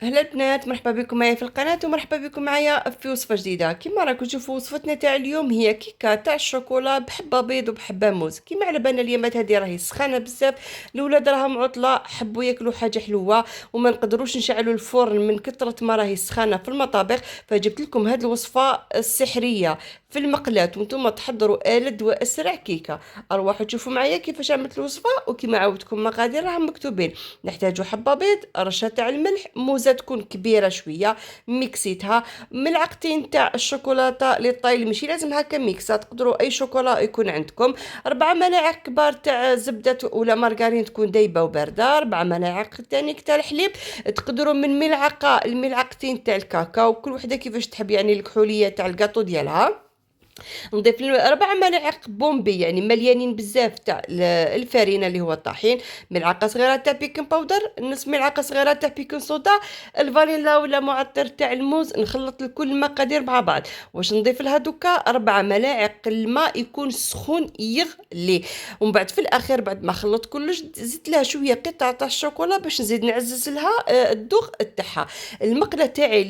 هلا البنات، مرحبا بكم معايا في القناة ومرحبا بكم معايا في وصفة جديدة. كما راكم تشوفوا وصفتنا تاع اليوم هي كيكة تاع الشوكولا بحبة بيض وبحبة موز. كما على بالنا اليامات هذه راهي سخانة بزاف، الاولاد راهم عطلة حبوا ياكلوا حاجة حلوة وما نقدروش نشعلوا الفرن من كثرة ما راهي سخانة في المطابخ، فجبت لكم هذه الوصفة السحرية في المقلاة وانتم تحضروا ألد وأسرع كيكة. أرواحوا تشوفوا معايا كيفاش عملت الوصفة، وكما عودتكم مقادير راهم مكتوبين. نحتاج حبة بيض، رشة تاع الملح، موزة تكون كبيرة شوية ميكسيتها، ملعقتين تاع الشوكولاتة اللي طايل ماشي لازم هكا ميكسات، تقدروا أي شوكولا يكون عندكم، 4 ملاعق كبار تاع زبدة ولا مارغرين تكون دايبة وباردة، 4 ملاعق تانيك تاع الحليب، تقدروا من ملعقة الملعقتين تاع الكاكاو، كل وحدة كيفاش تحب يعني الكحولية تاع الكاطو ديالها. نضيف 4 ملاعق بومبي يعني مليانين بزاف تاع الفارينه اللي هو الطحين، ملعقه صغيره تاع بيكنج باودر، نص ملعقه صغيره تاع بيكنج صودا، الفانيلا ولا معطر تاع الموز. نخلط الكل المقادير مع بعض. واش نضيف لها دوكا 4 ملاعق الماء يكون سخون يغلي، ومن بعد في الاخير بعد ما خلطت كلش زدت لها شويه قطع تاع الشوكولا باش نزيد نعزز لها الذوق تاعها. المقله تاعي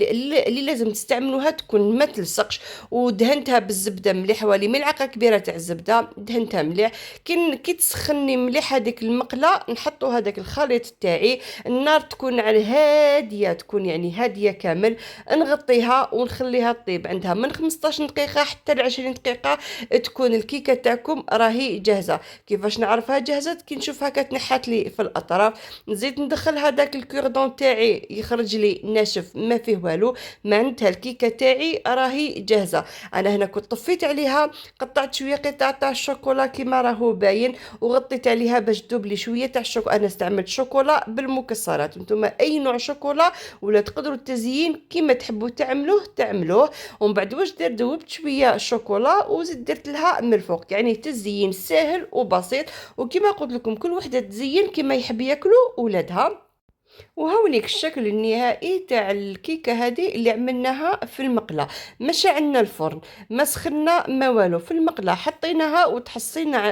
اللي لازم تستعملوها تكون ما تلصقش، ودهنتها بالزبده مليح، حوالي ملعقه كبيره تاع الزبده دهنتها مليح. كي تسخني مليح هذيك المقله نحطوا هذاك الخليط تاعي، النار تكون على هاديه، تكون يعني هاديه كامل، نغطيها ونخليها تطيب عندها من 15 دقيقه حتى ل 20 دقيقه، تكون الكيكه تاعكم راهي جاهزه. كيفاش نعرفها جاهزه؟ كي نشوفها كتنحات لي في الاطراف نزيد ندخل هذاك الكوردون تاعي يخرج لي ناشف ما فيه والو، معناتها الكيكه تاعي راهي جاهزه. انا هنا كنت طفيت عليها، قطعت شويه قطع تاع الشوكولا كيما راهو باين، وغطيت عليها باش تذوب لي شويه تاع الشوكولا. انا استعملت شوكولا بالمكسرات، نتوما اي نوع شوكولا ولا تقدروا التزيين كيما تحبوا تعملوه. ومن بعد واش درت؟ ذوبت شويه الشوكولا وزيد درت لها من الفوق، يعني تزيين سهل وبسيط، وكيما قلت لكم كل وحده تزين كيما يحب ياكلوا ولادها. وهونيك الشكل النهائي تاع الكيكه هذه اللي عملناها في المقله. ما شعلنا الفرن، ما سخنا ما والو، في المقله حطيناها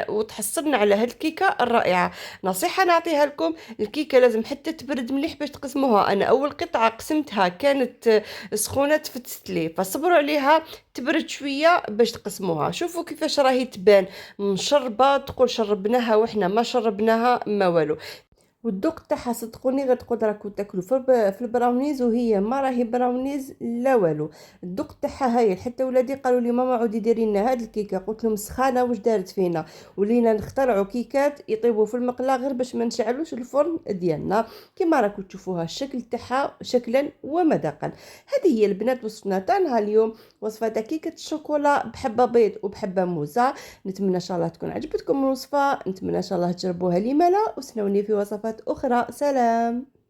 وتحصلنا على هاد الكيكه الرائعه. نصيحه نعطيها لكم، الكيكه لازم حتى تبرد مليح باش تقسموها. انا اول قطعه قسمتها كانت سخونه تفتت لي، فصبروا عليها تبرد شويه باش تقسموها. شوفوا كيفاش راهي تبان مشربه، تقول شربناها وحنا ما شربناها ما والو. والذوق تاعها صدقوني غير تقول راكو تاكلوا في البراونيز وهي ما راهي براونيز لا والو. الذوق تاعها هايل، حتى ولادي قالوا لي ماما عودي ديري لنا هاد الكيكه، قلت لهم سخانه واش دارت فينا، ولينا نخترعوا كيكات يطيبوا في المقله غير باش ما نشعلوش الفرن ديالنا. كما راكو تشوفوها الشكل تاعها شكلا ومذاقا. هذه هي البنات وصفنا تاعنا اليوم، وصفه تاع كيكه الشوكولا بحبه بيض وبحبه موزه. نتمنى ان شاء الله تكون عجبتكم الوصفه، نتمنى ان شاء الله تجربوها لي ملا، وسنوني في وصفات أخرى. سلام.